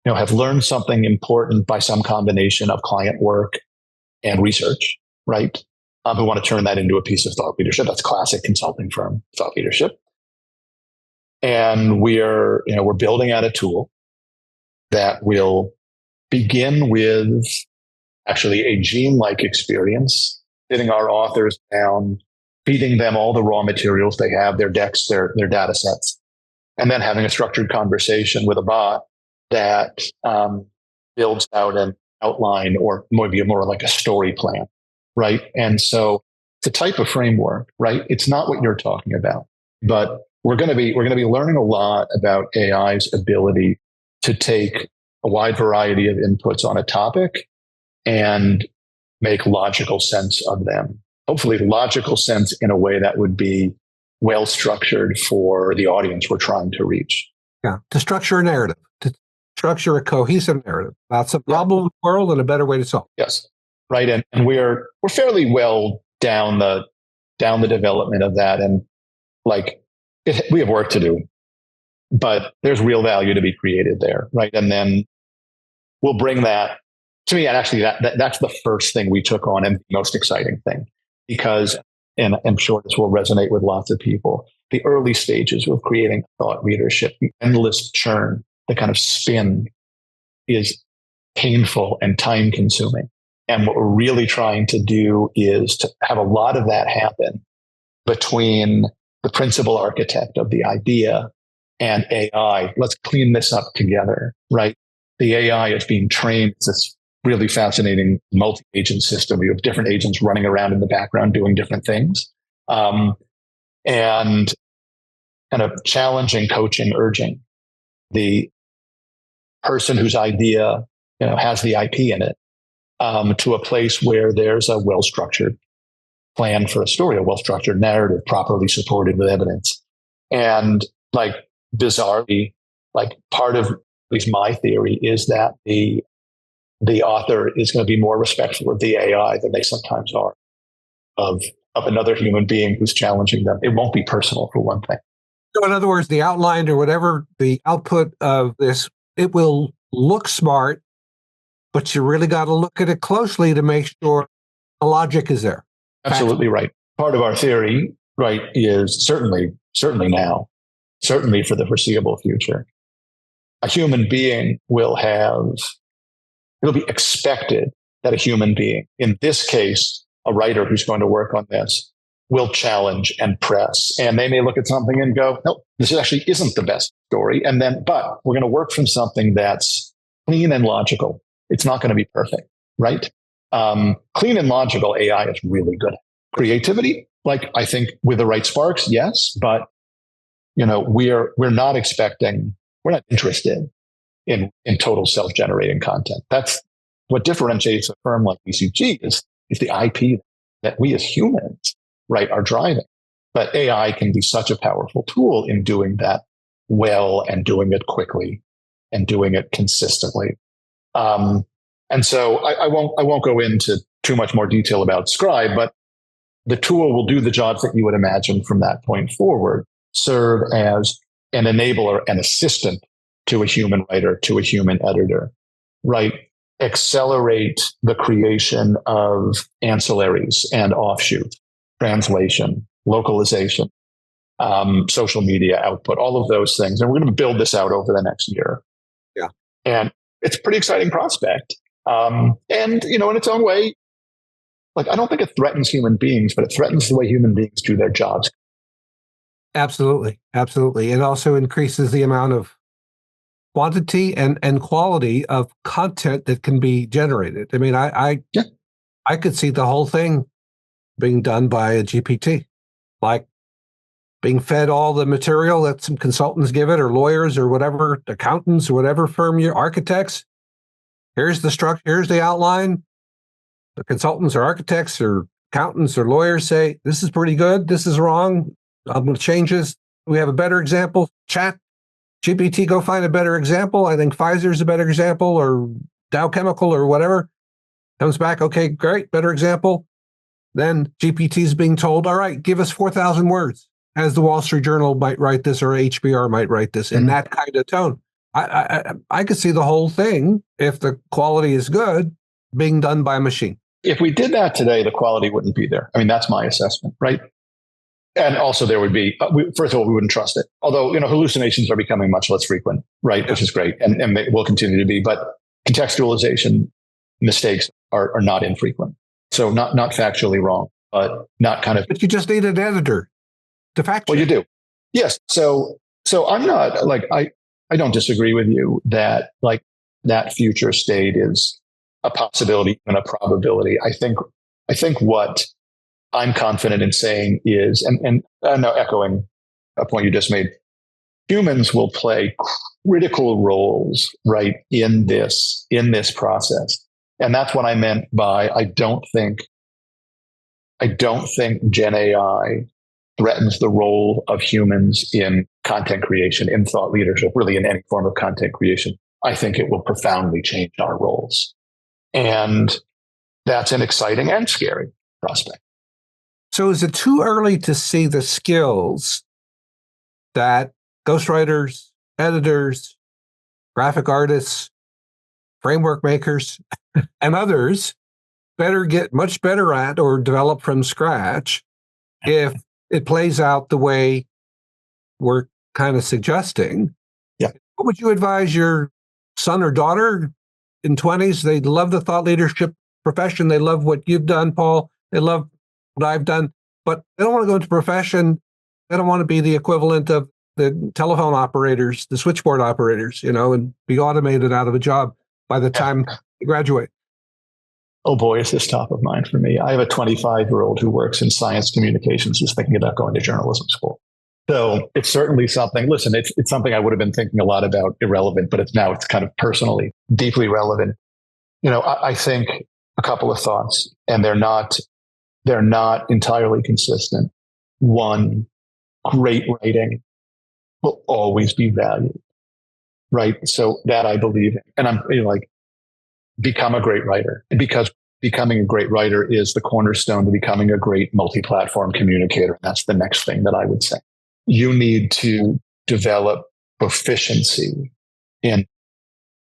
have learned something important by some combination of client work and research, right? Who want to turn that into a piece of thought leadership. That's classic consulting firm thought leadership. And we're building out a tool that will begin with actually a Gene-like experience, sitting our authors down, feeding them all the raw materials they have, their decks, their data sets, and then having a structured conversation with a bot that builds out an outline or maybe more like a story plan, right? And so it's a type of framework, right? It's not what you're talking about, but we're going to be learning a lot about AI's ability to take a wide variety of inputs on a topic and make logical sense of them. Hopefully logical sense in a way that would be well structured for the audience we're trying to reach. Yeah, to structure a narrative, to structure a cohesive narrative. That's a problem in the world and a better way to solve. Yes, right. And we're fairly well down the development of that, and we have work to do, but there's real value to be created there, right? And then we'll bring that to me. And actually, that's the first thing we took on and the most exciting thing, because, and I'm sure this will resonate with lots of people, the early stages of creating thought leadership, the endless churn, the kind of spin is painful and time consuming. And what we're really trying to do is to have a lot of that happen between the principal architect of the idea and AI. Let's clean this up together, right? The AI is being trained. It's this really fascinating multi-agent system. We have different agents running around in the background doing different things. And kind of challenging, coaching, urging the person whose idea has the IP in it to a place where there's a well-structured plan for a story, a well-structured narrative, properly supported with evidence. And bizarrely, part of at least my theory is that the author is going to be more respectful of the AI than they sometimes are of another human being who's challenging them. It won't be personal, for one thing. So in other words, the outline or whatever the output of this, it will look smart, but you really got to look at it closely to make sure the logic is there. Absolutely right. Part of our theory, right, is certainly now, certainly for the foreseeable future, a human being it'll be expected that a human being, in this case, a writer who's going to work on this, will challenge and press. And they may look at something and go, nope, this actually isn't the best story. And then, but we're going to work from something that's clean and logical. It's not going to be perfect, right? Clean and logical AI is really good. Creativity, like I think with the right sparks, yes, but we're not interested in total self-generating content. That's what differentiates a firm like BCG is the IP that we as humans, right, are driving. But AI can be such a powerful tool in doing that well and doing it quickly and doing it consistently. And so I won't go into too much more detail about Scribe, but the tool will do the jobs that you would imagine from that point forward, serve as an enabler, an assistant to a human writer, to a human editor, right? Accelerate the creation of ancillaries and offshoots, translation, localization, social media output, all of those things. And we're going to build this out over the next year. Yeah. And it's a pretty exciting prospect. And, in its own way, like, I don't think it threatens human beings, but it threatens the way human beings do their jobs. Absolutely. Absolutely. It also increases the amount of quantity and quality of content that can be generated. I mean, I could see the whole thing being done by a GPT, like being fed all the material that some consultants give it, or lawyers, or whatever, accountants, or whatever firm you're, architects. Here's the structure, here's the outline. The consultants or architects or accountants or lawyers say, this is pretty good, this is wrong, I'm going to change this. We have a better example. ChatGPT, go find a better example. I think Pfizer's a better example, or Dow Chemical, or whatever. Comes back, okay, great, better example. Then GPT's being told, all right, give us 4,000 words, as the Wall Street Journal might write this, or HBR might write this, in that kind of tone. I could see the whole thing, if the quality is good, being done by a machine. If we did that today, the quality wouldn't be there. I mean, that's my assessment, right? And also there would be, first of all, we wouldn't trust it. Although, hallucinations are becoming much less frequent, right? Which is great. And they will continue to be, but contextualization mistakes are not infrequent. So not factually wrong, but not kind of. But you just need an editor to fact check. Well, you do. Yes. So I'm not like, I don't disagree with you that like that future state is a possibility and a probability. I think what I'm confident in saying is, and I'm now echoing a point you just made, humans will play critical roles, right, in this process. And that's what I meant by I don't think Gen AI threatens the role of humans in content creation, in thought leadership, really in any form of content creation. I think it will profoundly change our roles. And that's an exciting and scary prospect. So is it too early to see the skills that ghostwriters, editors, graphic artists, framework makers, and others better get much better at or develop from scratch if it plays out the way we're kind of suggesting? Yeah. What would you advise your son or daughter in 20s? They love the thought leadership profession. They love what you've done, Paul. They love what I've done, but they don't want to go into profession. They don't want to be the equivalent of the telephone operators, the switchboard operators, and be automated out of a job by the time they graduate. Oh boy, is this top of mind for me. I have a 25-year-old who works in science communications who's thinking about going to journalism school. So it's certainly something, listen, it's something I would have been thinking a lot about, irrelevant, but it's kind of personally deeply relevant. I think a couple of thoughts, and they're not entirely consistent. One, great writing will always be valued, right? So that I believe in. And I'm become a great writer. And because becoming a great writer is the cornerstone to becoming a great multi-platform communicator. That's the next thing that I would say. You need to develop proficiency in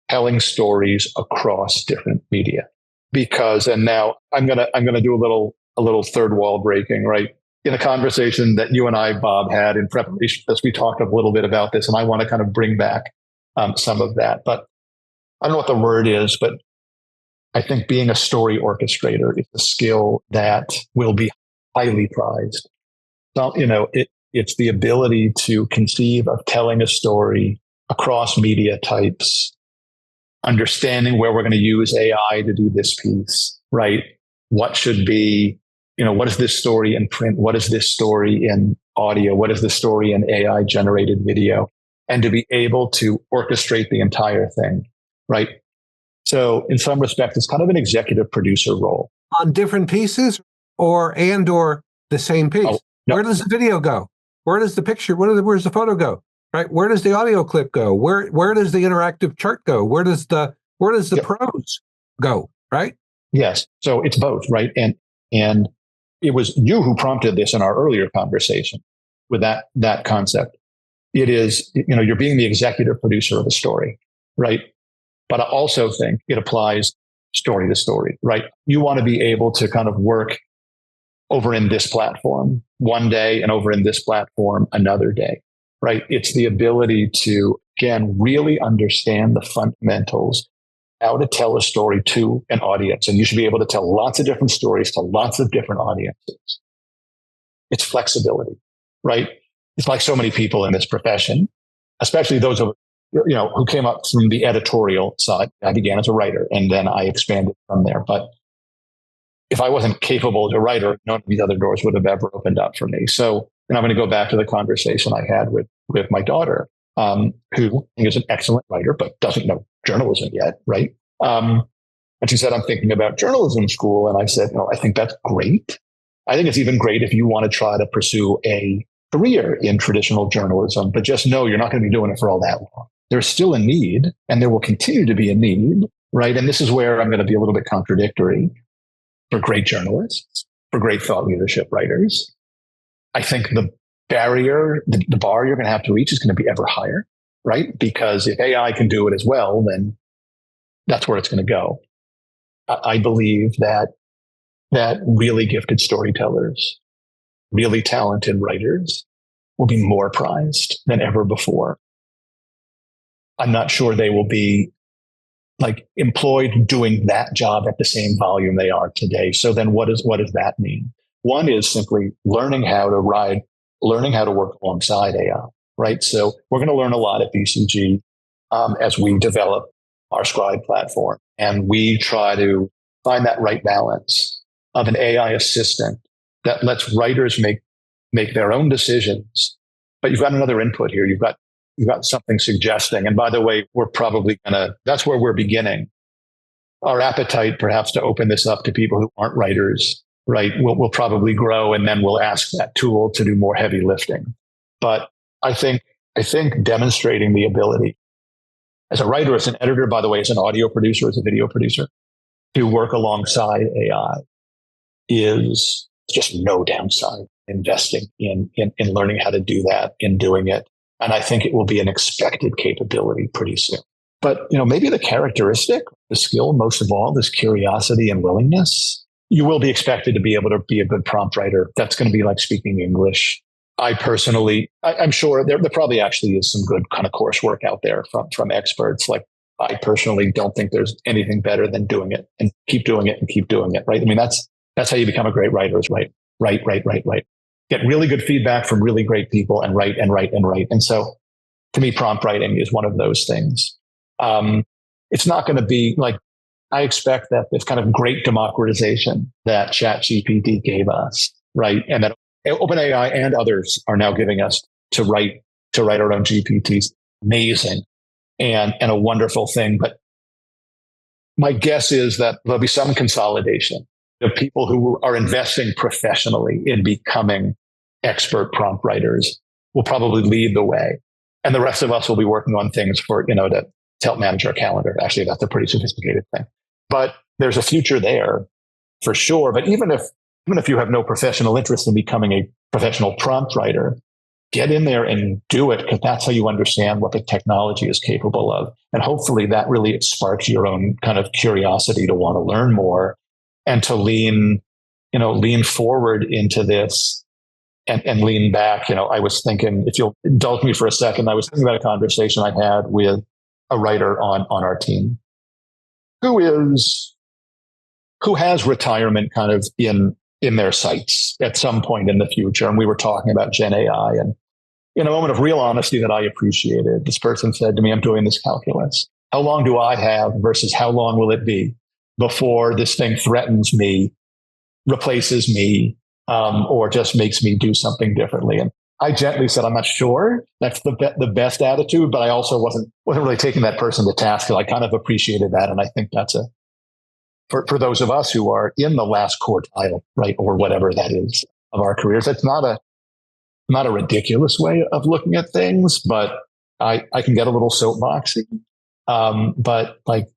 telling stories across different media. Because, and now I'm gonna do a little third wall breaking, right? In a conversation that you and I, Bob, had in preparation for this, we talked a little bit about this, and I want to kind of bring back some of that. But I don't know what the word is, but I think being a story orchestrator is a skill that will be highly prized. So, it's the ability to conceive of telling a story across media types, understanding where we're going to use AI to do this piece, right? What should be, what is this story in print? What is this story in audio? What is this story in AI generated video? And to be able to orchestrate the entire thing, right? So in some respects, it's kind of an executive producer role. On different pieces or the same piece? Oh, no. Where does the video go? Where does the picture, where's the photo go? Right? Where does the audio clip go? Where does the interactive chart go? Where does the prose go? Right? Yes. So it's both, right? And it was you who prompted this in our earlier conversation with that concept. It is, you're being the executive producer of a story, right? But I also think it applies story to story, right? You want to be able to kind of work over in this platform one day and over in this platform another day, right? It's the ability to, again, really understand the fundamentals, how to tell a story to an audience. And you should be able to tell lots of different stories to lots of different audiences. It's flexibility, right? It's like so many people in this profession, especially those of, who came up from the editorial side. I began as a writer and then I expanded from there. But if I wasn't capable as a writer, none of these other doors would have ever opened up for me. So, and I'm going to go back to the conversation I had with my daughter, who is an excellent writer, but doesn't know journalism yet, right? And she said, I'm thinking about journalism school. And I said, I think that's great. I think it's even great if you want to try to pursue a career in traditional journalism, but just know you're not going to be doing it for all that long. There's still a need, and there will continue to be a need, right? And this is where I'm going to be a little bit contradictory for great journalists, for great thought leadership writers. I think the barrier, the bar you're going to have to reach is going to be ever higher, right? Because if AI can do it as well, then that's where it's going to go. I believe that really gifted storytellers, really talented writers will be more prized than ever before. I'm not sure they will be employed doing that job at the same volume they are today. So then what does that mean? One is simply learning how to work alongside AI, right? So we're going to learn a lot at BCG as we develop our Scribe platform. And we try to find that right balance of an AI assistant that lets writers make their own decisions. But you've got another input here. You've got something suggesting. And by the way, that's where we're beginning. Our appetite perhaps to open this up to people who aren't writers, right, will probably grow, and then we'll ask that tool to do more heavy lifting. But I think demonstrating the ability as a writer, as an editor, by the way, as an audio producer, as a video producer, to work alongside AI is just no downside. Investing in learning how to do that, in doing it. And I think it will be an expected capability pretty soon. But, maybe the characteristic, the skill, most of all, this curiosity and willingness, you will be expected to be able to be a good prompt writer. That's going to be like speaking English. I'm sure there probably actually is some good kind of coursework out there from experts. Like, I personally don't think there's anything better than doing it and keep doing it and keep doing it, right? I mean, that's how you become a great writer, is right. Get really good feedback from really great people and write. And so to me, prompt writing is one of those things. It's not going to be I expect that this kind of great democratization that ChatGPT gave us, right? And that OpenAI and others are now giving us to write our own GPTs. Amazing and a wonderful thing. But my guess is that there'll be some consolidation of people who are investing professionally in becoming expert prompt writers will probably lead the way. And the rest of us will be working on things to help manage our calendar. Actually, that's a pretty sophisticated thing. But there's a future there for sure. But even if you have no professional interest in becoming a professional prompt writer, get in there and do it, because that's how you understand what the technology is capable of. And hopefully that really sparks your own kind of curiosity to want to learn more and to lean forward into this and lean back. I was thinking, if you'll indulge me for a second, I was thinking about a conversation I had with a writer on our team who has retirement kind of in in their sights at some point in the future. And we were talking about Gen AI, and in a moment of real honesty that I appreciated, this person said to me, I'm doing this calculus. How long do I have versus how long will it be before this thing threatens me, replaces me, or just makes me do something differently? And I gently said, I'm not sure that's the best attitude, but I also wasn't really taking that person to task. I kind of appreciated that. And I think that's for those of us who are in the last quartile, right, or whatever that is of our careers, it's not a ridiculous way of looking at things, but I can get a little soapboxy. But like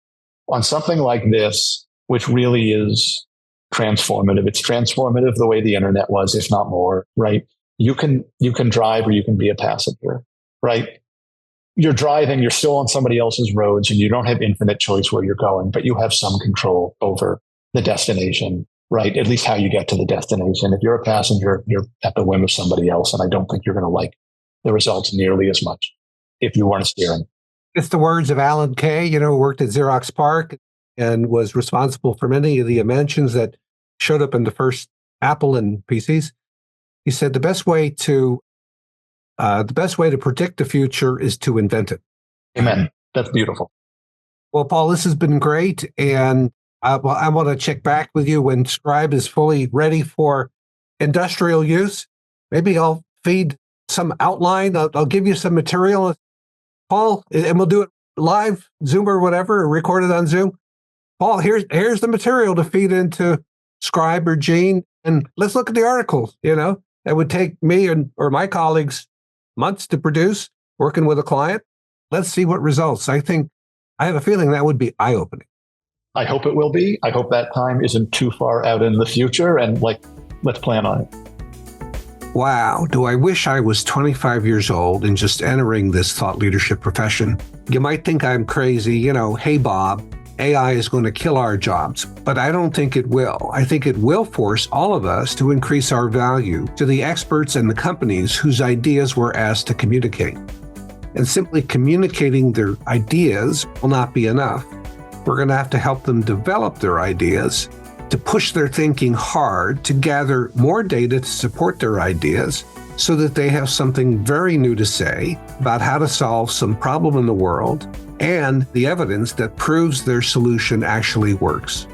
on something like this, which really is transformative, it's transformative the way the internet was, if not more, right? You can drive or you can be a passenger, right? You're driving, you're still on somebody else's roads and you don't have infinite choice where you're going, but you have some control over the destination, right? At least how you get to the destination. If you're a passenger, you're at the whim of somebody else. And I don't think you're going to like the results nearly as much if you weren't steering. It's the words of Alan Kay, who worked at Xerox PARC and was responsible for many of the inventions that showed up in the first Apple and PCs. He said the best way to predict the future is to invent it. Amen. That's beautiful. Well, Paul, this has been great, and I want to check back with you when Scribe is fully ready for industrial use. Maybe I'll feed some outline. I'll give you some material, Paul, and we'll do it live, Zoom or whatever, or record it on Zoom. Paul, here's the material to feed into Scribe or Gene, and let's look at the articles. That would take me or my colleagues months to produce, working with a client. Let's see what results. I have a feeling that would be eye-opening. I hope it will be. I hope that time isn't too far out in the future, and let's plan on it. Wow, do I wish I was 25 years old and just entering this thought leadership profession. You might think I'm crazy, hey, Bob, AI is going to kill our jobs, but I don't think it will. I think it will force all of us to increase our value to the experts and the companies whose ideas we're asked to communicate. And simply communicating their ideas will not be enough. We're going to have to help them develop their ideas, to push their thinking hard, to gather more data to support their ideas so that they have something very new to say about how to solve some problem in the world and the evidence that proves their solution actually works.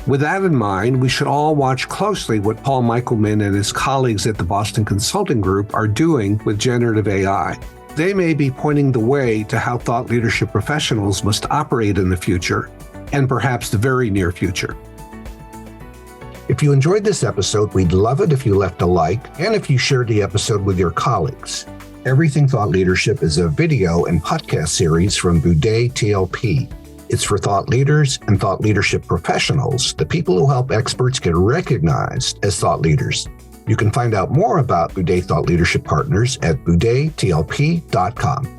With that in mind, we should all watch closely what Paul Michelman and his colleagues at the Boston Consulting Group are doing with generative AI. They may be pointing the way to how thought leadership professionals must operate in the future, and perhaps the very near future. If you enjoyed this episode, we'd love it if you left a like and if you shared the episode with your colleagues. Everything Thought Leadership is a video and podcast series from Buday TLP. It's for thought leaders and thought leadership professionals, the people who help experts get recognized as thought leaders. You can find out more about Buday Thought Leadership Partners at budaytlp.com.